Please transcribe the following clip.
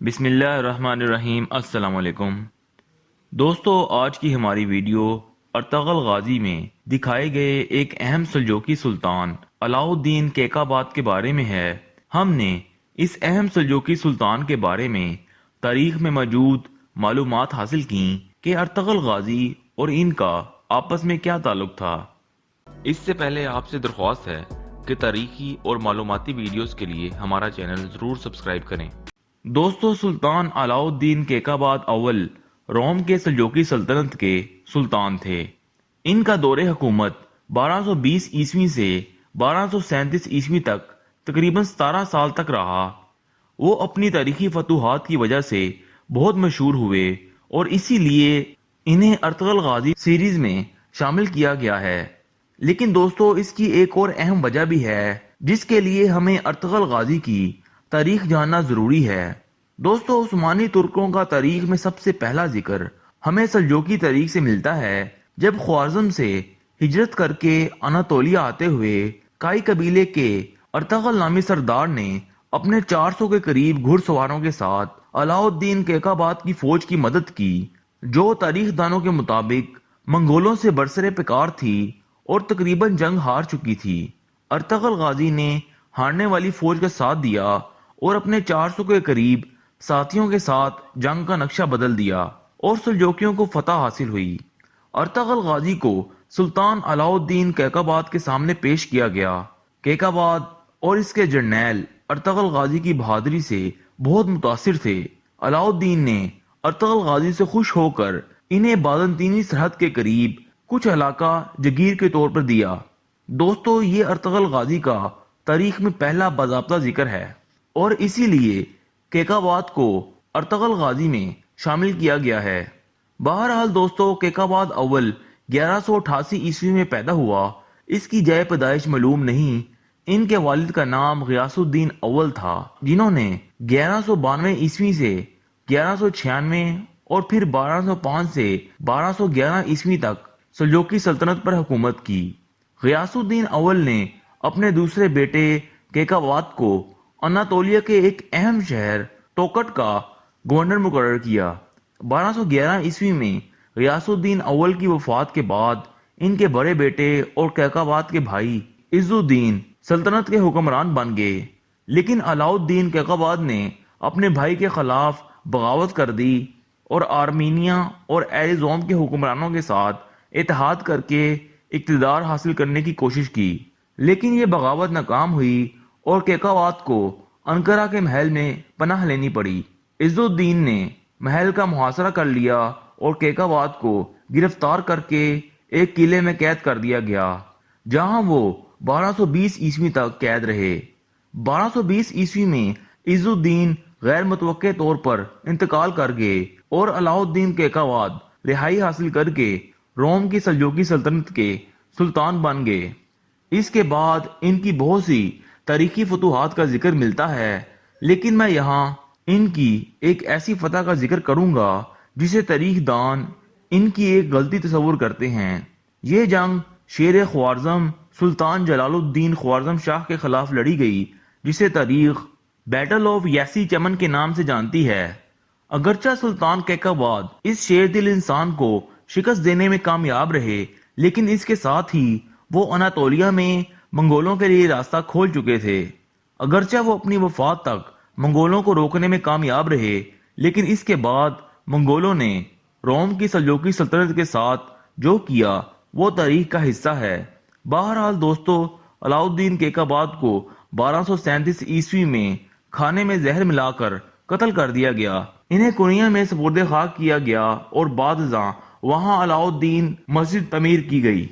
بسم اللہ الرحمن الرحیم۔ السلام علیکم دوستو، آج کی ہماری ویڈیو ارطغرل غازی میں دکھائے گئے ایک اہم سلجوقی سلطان علاؤالدین کیقوباد کے بارے میں ہے۔ ہم نے اس اہم سلجوقی سلطان کے بارے میں تاریخ میں موجود معلومات حاصل کی کہ ارطغرل غازی اور ان کا آپس میں کیا تعلق تھا۔ اس سے پہلے آپ سے درخواست ہے کہ تاریخی اور معلوماتی ویڈیوز کے لیے ہمارا چینل ضرور سبسکرائب کریں۔ دوستو، سلطان علاؤالدین کیقوباد اول روم کے سلجوقی سلطنت کے سلطان تھے۔ ان کا دور حکومت 1220 عیسوی سے 1237 عیسوی تک تقریباً 17 سال تک رہا۔ وہ اپنی تاریخی فتوحات کی وجہ سے بہت مشہور ہوئے اور اسی لیے انہیں ارطغرل غازی سیریز میں شامل کیا گیا ہے۔ لیکن دوستو، اس کی ایک اور اہم وجہ بھی ہے جس کے لیے ہمیں ارطغرل غازی کی تاریخ جاننا ضروری ہے۔ دوستو، عثمانی ترکوں کا تاریخ میں سب سے پہلا ذکر ہمیں سلجوقی تاریخ سے ملتا ہے، جب خوارزم سے ہجرت کر کے اناطولیہ آتے ہوئے کائی قبیلے کے ارطغرل نامی سردار نے اپنے 400 کے قریب گھڑ سواروں کے ساتھ علاؤالدین کیقوباد کی فوج کی مدد کی، جو تاریخ دانوں کے مطابق منگولوں سے برسر پیکار تھی اور تقریباً جنگ ہار چکی تھی۔ ارطغرل غازی نے ہارنے والی فوج کا ساتھ دیا اور اپنے 400 کے قریب ساتھیوں کے ساتھ جنگ کا نقشہ بدل دیا اور سلجوقیوں کو فتح حاصل ہوئی۔ ارطغرل غازی کو سلطان علاؤالدین کیقوباد کے سامنے پیش کیا گیا۔ کیقوباد اور اس کے جرنیل ارطغرل غازی کی بہادری سے بہت متاثر تھے۔ علاؤالدین نے ارطغرل غازی سے خوش ہو کر انہیں بازنطینی سرحد کے قریب کچھ علاقہ جگیر کے طور پر دیا۔ دوستو، یہ ارطغرل غازی کا تاریخ میں پہلا باضابطہ ذکر ہے اور اسی لیے کیقوباد کو ارطغرل غازی میں شامل کیا گیا ہے۔ بہرحال دوستو، کیقوباد اول 1188 عیسوی میں پیدا ہوا۔ اس کی جائے پیدائش معلوم نہیں۔ ان کے والد کا نام غیاث الدین اول تھا، جنہوں نے 1192 عیسوی سے 1196 اور پھر 1205 سے 1211 عیسوی تک سلجوقی سلطنت پر حکومت کی۔ غیاث الدین اول نے اپنے دوسرے بیٹے کیقوباد کو اناطولیہ کے ایک اہم شہر توقٹ کا گورنر مقرر کیا۔ 1211 عیسوی میں غیاث الدین اول کی وفات کے بعد ان کے بڑے بیٹے اور کیقوباد کے بھائی عز الدین سلطنت کے حکمران بن گئے، لیکن علاؤالدین کیقوباد نے اپنے بھائی کے خلاف بغاوت کر دی اور آرمینیا اور ایریزوم کے حکمرانوں کے ساتھ اتحاد کر کے اقتدار حاصل کرنے کی کوشش کی، لیکن یہ بغاوت ناکام ہوئی اور کیقوباد کو انقرہ کے محل میں پناہ لینی پڑی۔ عز الدین نے محل کا محاصرہ کر لیا اور کیقوباد کو گرفتار کر کے ایک قلعے میں قید کر دیا گیا، جہاں وہ 1220 عیسوی تک قید رہے۔ 1220 عیسوی میں عز الدین غیر متوقع طور پر انتقال کر گئے اور علاؤالدین کیقوباد رہائی حاصل کر کے روم کی سلجوقی سلطنت کے سلطان بن گئے۔ اس کے بعد ان کی بہت سی تاریخی فتوحات کا ذکر ملتا ہے، لیکن میں یہاں ان کی ایک ایسی فتح کا ذکر کروں گا جسے تاریخ دان ان کی ایک غلطی تصور کرتے ہیں۔ یہ جنگ شیر خوارزم سلطان جلال الدین خوارزم شاہ کے خلاف لڑی گئی، جسے تاریخ بیٹل آف یاسی چمن کے نام سے جانتی ہے۔ اگرچہ سلطان کیقوباد اس شیر دل انسان کو شکست دینے میں کامیاب رہے، لیکن اس کے ساتھ ہی وہ اناطولیہ میں منگولوں کے لیے راستہ کھول چکے تھے۔ اگرچہ وہ اپنی وفات تک منگولوں کو روکنے میں کامیاب رہے، لیکن اس کے بعد منگولوں نے روم کی سلجوقی سلطنت کے ساتھ جو کیا وہ تاریخ کا حصہ ہے۔ بہرحال دوستو، علاؤالدین کیقوباد کو 1237 عیسوی میں کھانے میں زہر ملا کر قتل کر دیا گیا۔ انہیں کنیا میں سپرد خاک کیا گیا اور بعد ازاں وہاں علاؤالدین مسجد تعمیر کی گئی۔